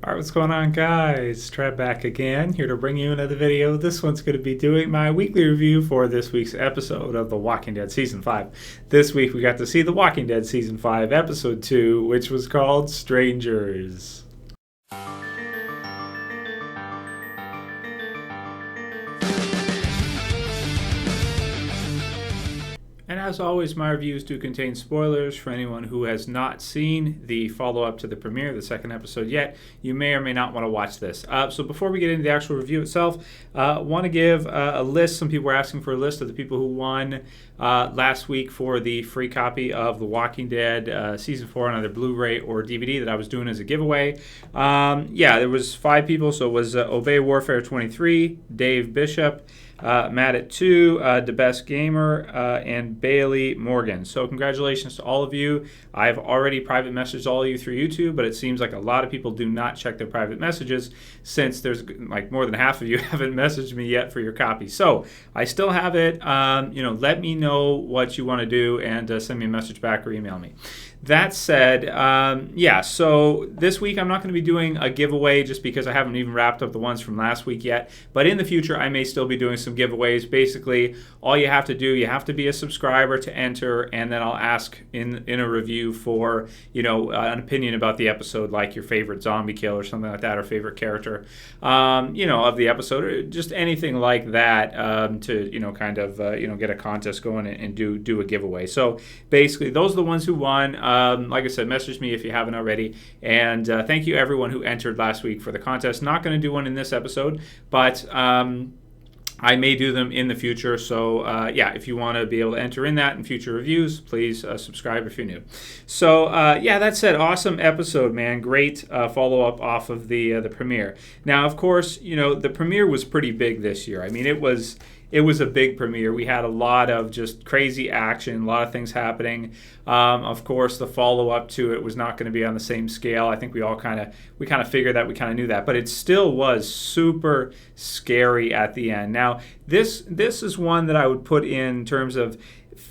Alright, what's going on, guys? Trev back again, here to bring you another video. This one's going to be doing my weekly review for this week's episode of The Walking Dead Season 5. This week we got to see The Walking Dead Season 5, Episode 2, which was called Strangers. And as always, my reviews do contain spoilers for anyone who has not seen the follow-up to the premiere, the second episode yet. You may or may not want to watch this. So before we get into the actual review itself, I want to give a list. Some people were asking for a list of the people who won last week for the free copy of The Walking Dead Season 4 on either Blu-ray or DVD that I was doing as a giveaway. There was 5 people, so it was Obey Warfare 23, Dave Bishop, Matt at 2, the best gamer, and Bailey Morgan. So congratulations to all of you. I've already private messaged all of you through YouTube, but it seems like a lot of people do not check their private messages since there's like more than half of you haven't messaged me yet for your copy. So I still have it. Let me know what you want to do and send me a message back or email me. That said, so this week I'm not going to be doing a giveaway just because I haven't even wrapped up the ones from last week yet. But in the future, I may still be doing some giveaways. Basically, all you have to do, you have to be a subscriber to enter, and then I'll ask in a review for, an opinion about the episode, like your favorite zombie kill or something like that, or favorite character, of the episode, or just anything like that to, get a contest going and do a giveaway. So basically, those are the ones who won. Like I said, message me if you haven't already. And thank you everyone who entered last week for the contest. Not going to do one in this episode, but I may do them in the future. So if you want to be able to enter in that in future reviews, please subscribe if you're new. So that said, awesome episode, man. Great follow-up off of the premiere. Now, of course, the premiere was pretty big this year. I mean, it was a big premiere. We had a lot of just crazy action, a lot of things happening. Of course, the follow-up to it was not going to be on the same scale. I think we kind of figured that, we kind of knew that, but it still was super scary at the end. Now, this is one that I would put in terms of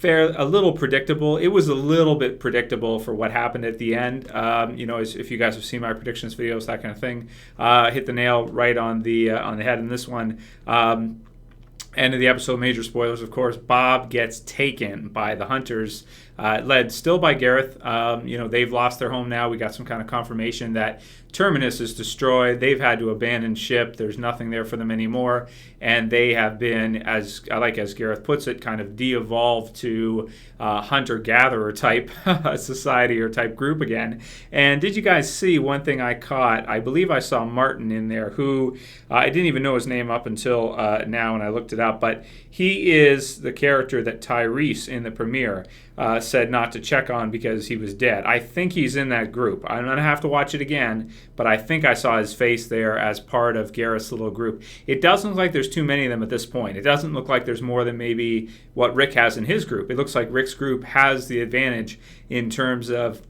a little predictable. It was a little bit predictable for what happened at the end. If you guys have seen my predictions videos, that kind of thing, hit the nail right on the head in this one. End of the episode, major spoilers, of course. Bob gets taken by the hunters, led still by Gareth. They've lost their home now. We got some kind of confirmation that Terminus is destroyed. They've had to abandon ship. There's nothing there for them anymore. And they have been, as Gareth puts it, kind of de-evolved to hunter-gatherer type society or type group again. And did you guys see one thing I caught? I believe I saw Martin in there, who I didn't even know his name up until now when I looked it up. But he is the character that Tyrese in the premiere said not to check on because he was dead. I think he's in that group. I'm going to have to watch it again, but I think I saw his face there as part of Gareth's little group. It doesn't look like there's too many of them at this point. It doesn't look like there's more than maybe what Rick has in his group. It looks like Rick's group has the advantage in terms of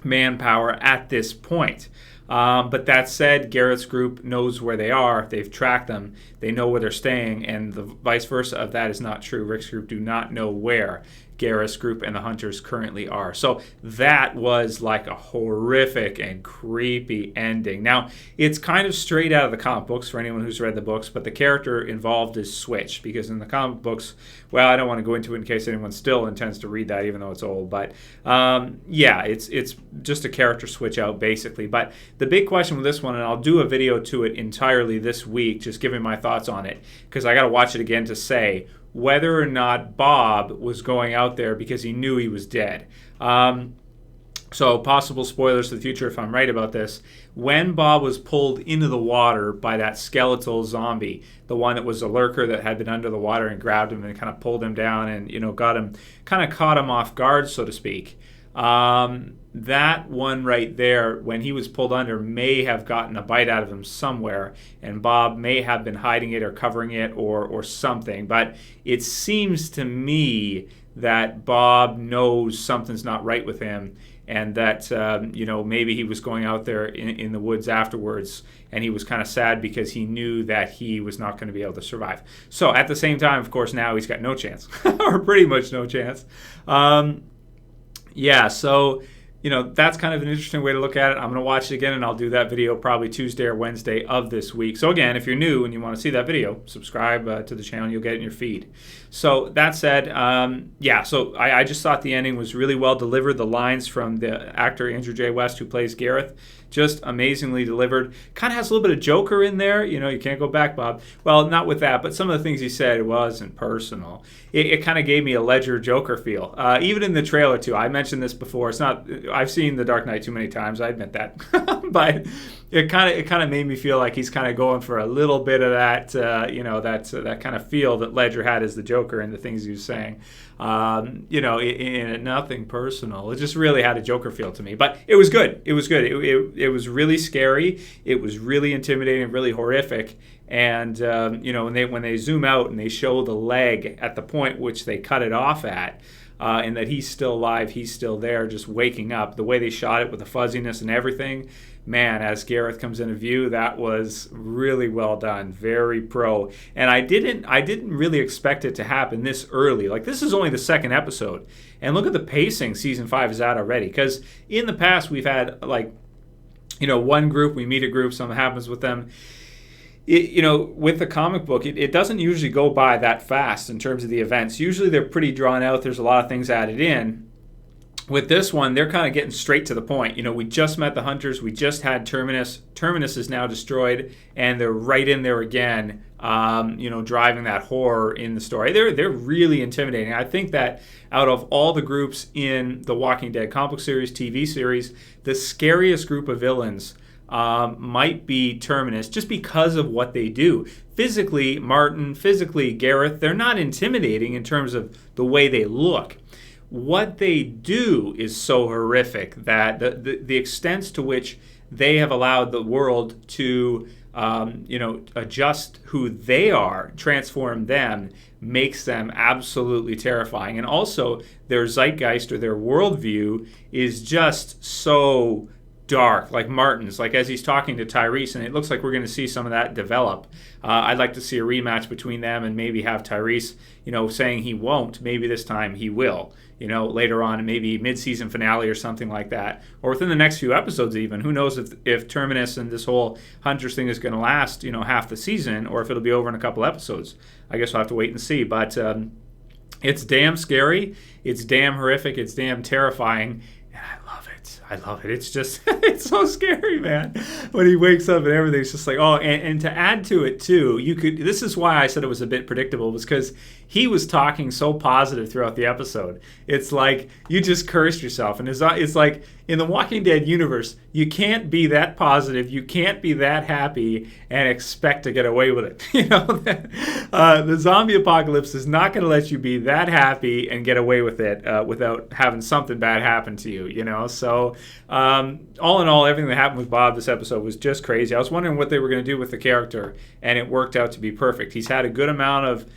manpower at this point. But that said, Garrett's group knows where they are. They've tracked them. They know where they're staying, and the vice versa of that is not true. Rick's group do not know where Garrett's group and the hunters currently are. So that was like a horrific and creepy ending. Now, it's kind of straight out of the comic books for anyone who's read the books, but the character involved is switched because in the comic books, well, I don't want to go into it in case anyone still intends to read that, even though it's old. But it's just a character switch out basically. But the big question with this one, and I'll do a video to it entirely this week, just giving my thoughts on it, because I got to watch it again to say whether or not Bob was going out there because he knew he was dead. So possible spoilers for the future if I'm right about this. When Bob was pulled into the water by that skeletal zombie, the one that was a lurker that had been under the water and grabbed him and kind of pulled him down and got him, kind of caught him off guard, so to speak. That one right there, when he was pulled under, may have gotten a bite out of him somewhere, and Bob may have been hiding it or covering it or something. But it seems to me that Bob knows something's not right with him, and that maybe he was going out there in the woods afterwards, and he was kind of sad because he knew that he was not going to be able to survive. So at the same time, of course, now he's got no chance, or pretty much no chance. So that's kind of an interesting way to look at it. I'm going to watch it again, and I'll do that video probably Tuesday or Wednesday of this week. So again, if you're new and you want to see that video, subscribe to the channel. You'll get it in your feed. So that said, so I just thought the ending was really well delivered. The lines from the actor Andrew J. West, who plays Gareth, just amazingly delivered. Kind of has a little bit of Joker in there. You can't go back, Bob. Well, not with that, but some of the things he said wasn't personal. It kind of gave me a Ledger Joker feel. Even in the trailer, too. I mentioned this before. It's not. I've seen The Dark Knight too many times. I admit that. But it kind of made me feel like he's kind of going for a little bit of that, that kind of feel that Ledger had as the Joker and the things he was saying. In nothing personal. It just really had a Joker feel to me. But it was good. It was good. It was really scary. It was really intimidating, really horrific. And when they zoom out and they show the leg at the point which they cut it off at, and that he's still alive, he's still there, just waking up. The way they shot it with the fuzziness and everything, man, as Gareth comes into view, that was really well done, very pro. And I didn't really expect it to happen this early. Like, this is only the second episode, and look at the pacing season 5 is at already. Because in the past we've had one group, we meet a group, something happens with them. With the comic book, it doesn't usually go by that fast in terms of the events. Usually they're pretty drawn out. There's a lot of things added in. With this one, they're kind of getting straight to the point. We just met the Hunters. We just had Terminus. Terminus is now destroyed, and they're right in there again, driving that horror in the story. They're really intimidating. I think that out of all the groups in the Walking Dead comic book series, TV series, the scariest group of villains might be Terminus, just because of what they do. Physically, Martin, physically, Gareth, they're not intimidating in terms of the way they look. What they do is so horrific that the extent to which they have allowed the world to adjust who they are, transform them, makes them absolutely terrifying. And also their zeitgeist or their worldview is just so dark, like Martin's, like as he's talking to Tyrese, and it looks like we're going to see some of that develop. I'd like to see a rematch between them and maybe have Tyrese, saying he won't. Maybe this time he will, later on, maybe mid-season finale or something like that. Or within the next few episodes even. Who knows if Terminus and this whole Hunters thing is going to last, half the season, or if it'll be over in a couple episodes. I guess we'll have to wait and see. But it's damn scary. It's damn horrific. It's damn terrifying. I love it. It's just, it's so scary, man. When he wakes up and everything's just like, oh, and to add to it too, this is why I said it was a bit predictable, was because he was talking so positive throughout the episode. It's like, you just cursed yourself. And it's like, in the Walking Dead universe, you can't be that positive, you can't be that happy and expect to get away with it. The zombie apocalypse is not going to let you be that happy and get away with it without having something bad happen to you, So all in all, everything that happened with Bob this episode was just crazy. I was wondering what they were going to do with the character, and it worked out to be perfect. He's had a good amount of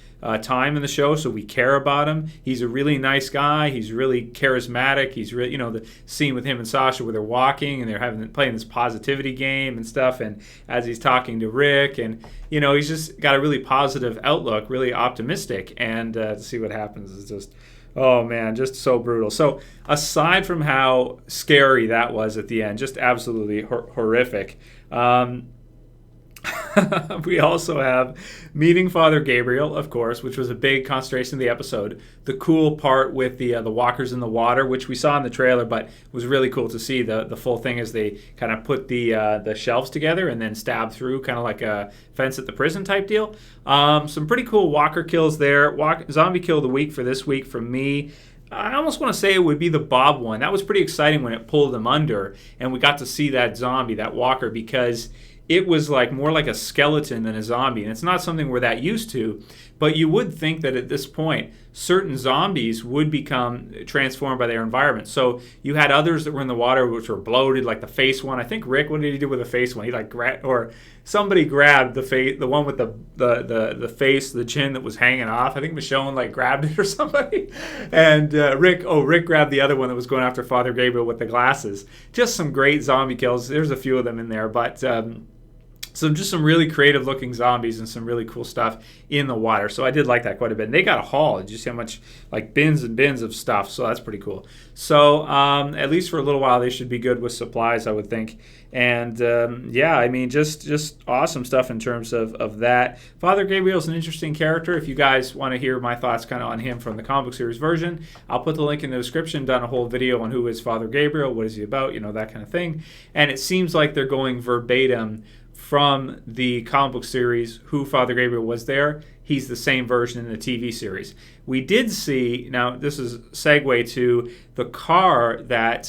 time in the show, so we care about him. He's a really nice guy. He's really charismatic. He's really, the scene with him and Sasha where they're walking and they're playing this positivity game and stuff. And as he's talking to Rick, and he's just got a really positive outlook, really optimistic. And to see what happens is just, oh man, just so brutal. So aside from how scary that was at the end, just absolutely horrific. We also have meeting Father Gabriel, of course, which was a big concentration of the episode. The cool part with the walkers in the water, which we saw in the trailer, but was really cool to see the full thing as they kind of put the shelves together and then stab through, kind of like a fence at the prison type deal. Some pretty cool walker kills there. Zombie kill of the week for this week from me. I almost want to say it would be the Bob one. That was pretty exciting when it pulled them under and we got to see that zombie, that walker, because it was like more like a skeleton than a zombie. And it's not something we're that used to, but you would think that at this point, certain zombies would become transformed by their environment. So you had others that were in the water which were bloated, like the face one. I think Rick, what did he do with the face one? He somebody grabbed the one with the face, the chin that was hanging off. I think Michonne grabbed it or somebody. And Rick grabbed the other one that was going after Father Gabriel with the glasses. Just some great zombie kills. There's a few of them in there, but So just some really creative looking zombies and some really cool stuff in the water. So I did like that quite a bit. And they got a haul. Did you see how much, like, bins and bins of stuff? So that's pretty cool. So at least for a little while, they should be good with supplies, I would think. And yeah, I mean, just awesome stuff in terms of that. Father Gabriel's an interesting character. If you guys want to hear my thoughts kind of on him from the comic book series version, I'll put the link in the description. Done a whole video on who is Father Gabriel, what is he about, that kind of thing. And it seems like they're going verbatim from the comic book series, who Father Gabriel was there. He's the same version in the TV series. We did see, now this is a segue to the car that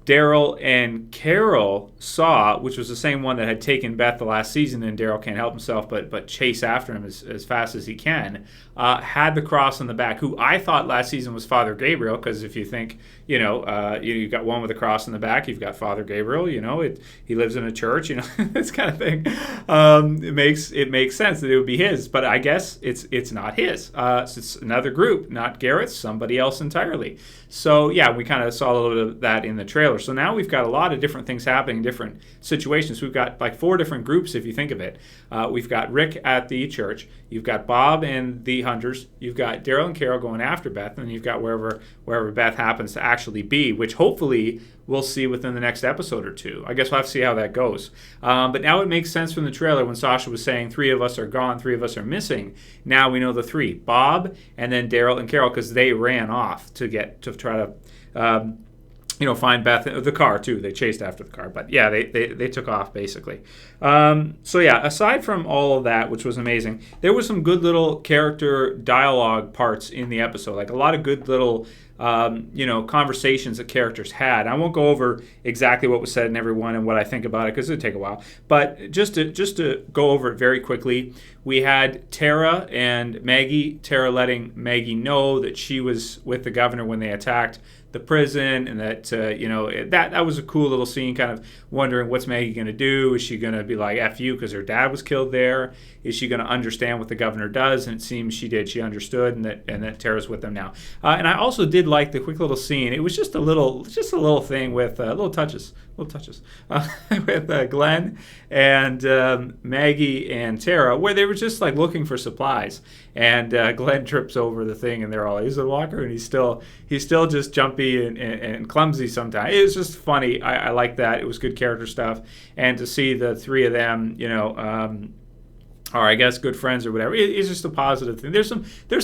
Daryl and Carol saw, which was the same one that had taken Beth the last season, and Daryl can't help himself but chase after him as fast as he can, had the cross on the back, who I thought last season was Father Gabriel, because if you think, you've got one with a cross on the back, you've got Father Gabriel, he lives in a church, this kind of thing. It makes sense that it would be his, but I guess it's not his. So it's another group, not Gareth, somebody else entirely. So yeah, we kind of saw a little bit of that in the trailer. So now we've got a lot of different things happening in different situations. We've got like 4 different groups, if you think of it. We've got Rick at the church. You've got Bob and the hunters. You've got Daryl and Carol going after Beth. And you've got wherever Beth happens to actually be, which hopefully we'll see within the next episode or 2. I guess we'll have to see how that goes. But now it makes sense from the trailer when Sasha was saying 3 of us are gone, 3 of us are missing. Now we know the 3, Bob and then Daryl and Carol, because they ran off to try to find Beth, the car too. They chased after the car, but yeah, they took off basically. So yeah, aside from all of that, which was amazing, there was some good little character dialogue parts in the episode, like a lot of good little conversations that characters had. I won't go over exactly what was said in every one and what I think about it, because it'd take a while. But just to go over it very quickly, we had Tara and Maggie. Tara letting Maggie know that she was with the governor when they attacked the prison, and that that was a cool little scene, kind of wondering what's Maggie going to do. Is she going to be like F you because her dad was killed there? Is she going to understand what the governor does? And it seems she did. She understood, and that Tara's with them now. And I also did like the quick little scene. It was just a little thing with little touches with Glenn and Maggie and Tara, where they were just like looking for supplies, and Glenn trips over the thing, and they're all, he's a walker, and he's still just jumpy and clumsy sometimes. It was just funny. I like that. It was good character stuff, and to see the 3 of them, or I guess good friends or whatever, it's just a positive thing. There's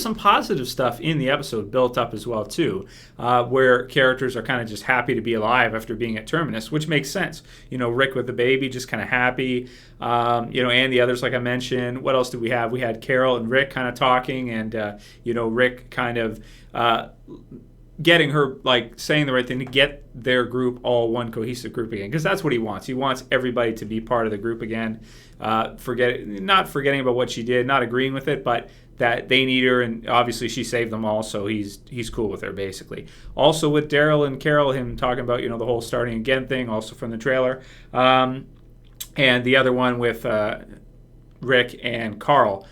some positive stuff in the episode built up as well too, where characters are kind of just happy to be alive after being at Terminus, which makes sense. Rick with the baby, just kind of happy. And the others, like I mentioned. What else did we have? We had Carol and Rick kind of talking, and Rick kind of getting her, like, saying the right thing to get their group all one cohesive group again, because that's what he wants. He wants everybody to be part of the group again. Not forgetting about what she did, not agreeing with it, but that they need her, and obviously she saved them all, so he's cool with her basically. Also with Daryl and Carol, him talking about the whole starting again thing, also from the trailer, and the other one with Rick and Carl.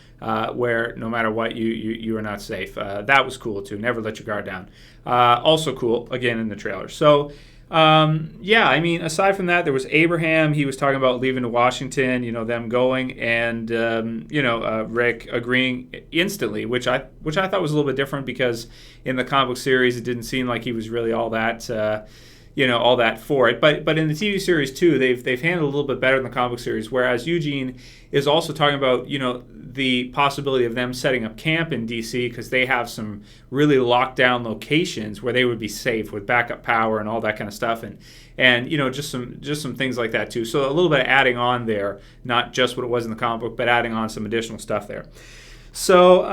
Where no matter what, you are not safe. That was cool too. Never let your guard down. Also cool, again, in the trailer. So, aside from that, there was Abraham. He was talking about leaving to Washington, them going, and, Rick agreeing instantly, which I thought was a little bit different, because in the comic book series, it didn't seem like he was really all that... all that for it. But in the TV series too, they've handled a little bit better in the comic book series, whereas Eugene is also talking about, the possibility of them setting up camp in DC, because they have some really locked down locations where they would be safe with backup power and all that kind of stuff, and just some things like that too. So a little bit of adding on there, not just what it was in the comic book, but adding on some additional stuff there. So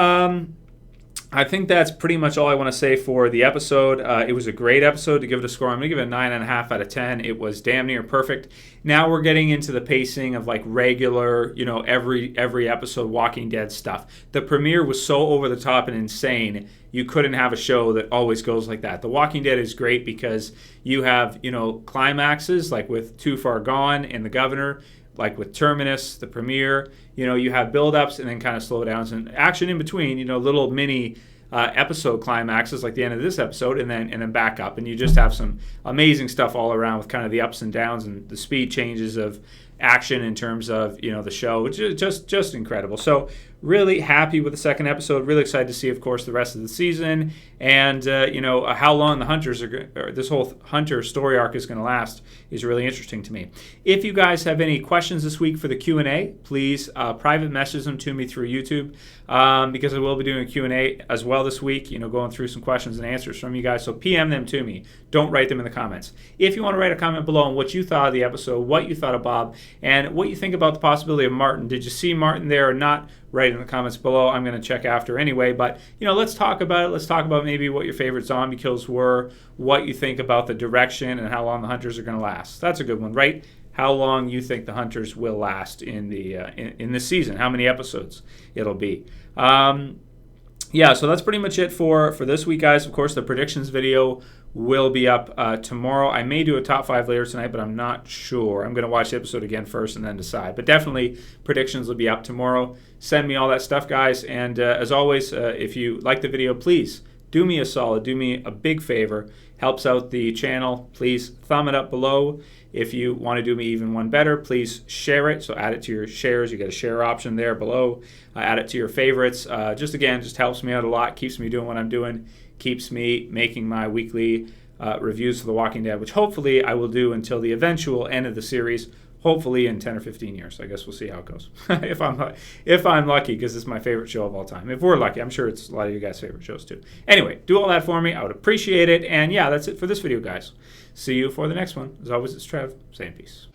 I think that's pretty much all I want to say for the episode. It was a great episode. To give it a score, I'm going to give it a 9.5 out of 10. It was damn near perfect. Now we're getting into the pacing of like regular, every episode Walking Dead stuff. The premiere was so over the top and insane, you couldn't have a show that always goes like that. The Walking Dead is great because you have, climaxes like with Too Far Gone and The Governor, like with Terminus, the premiere. You have build-ups and then kind of slow downs and action in between, little mini episode climaxes like the end of this episode, and then back up, and you just have some amazing stuff all around with kind of the ups and downs and the speed changes of action in terms of the show, which is just incredible. So really happy with the second episode. Really excited to see, of course, the rest of the season, and how long the hunters or this whole hunter story arc is going to last is really interesting to me. If you guys have any questions this week for the Q&A, please private message them to me through YouTube, because I will be doing a Q&A as well this week, going through some questions and answers from you guys. So PM them to me. Don't write them in the comments. If you want to write a comment below on what you thought of the episode, what you thought of Bob, and what you think about the possibility of Martin. Did you see Martin there or not? Write in the comments below. I'm going to check after anyway. But, let's talk about it. Let's talk about maybe what your favorite zombie kills were, what you think about the direction, and how long the hunters are going to last. That's a good one, right? How long you think the hunters will last in the in this season? How many episodes it'll be? So that's pretty much it for this week, guys. Of course, the predictions video will be up tomorrow. I may do a top 5 later tonight, but I'm not sure. I'm going to watch the episode again first and then decide. But definitely, predictions will be up tomorrow. Send me all that stuff, guys. And as always, if you like the video, please do me a solid. Do me a big favor. Helps out the channel. Please thumb it up below. If you want to do me even one better, please share it. So add it to your shares. You get a share option there below. Add it to your favorites. Just helps me out a lot. Keeps me doing what I'm doing. Keeps me making my weekly reviews for The Walking Dead, which hopefully I will do until the eventual end of the series, hopefully in 10 or 15 years. I guess we'll see how it goes. if I'm lucky, because it's my favorite show of all time. If we're lucky, I'm sure it's a lot of you guys' favorite shows too. Anyway, do all that for me. I would appreciate it. And yeah, that's it for this video, guys. See you for the next one. As always, it's Trev saying peace.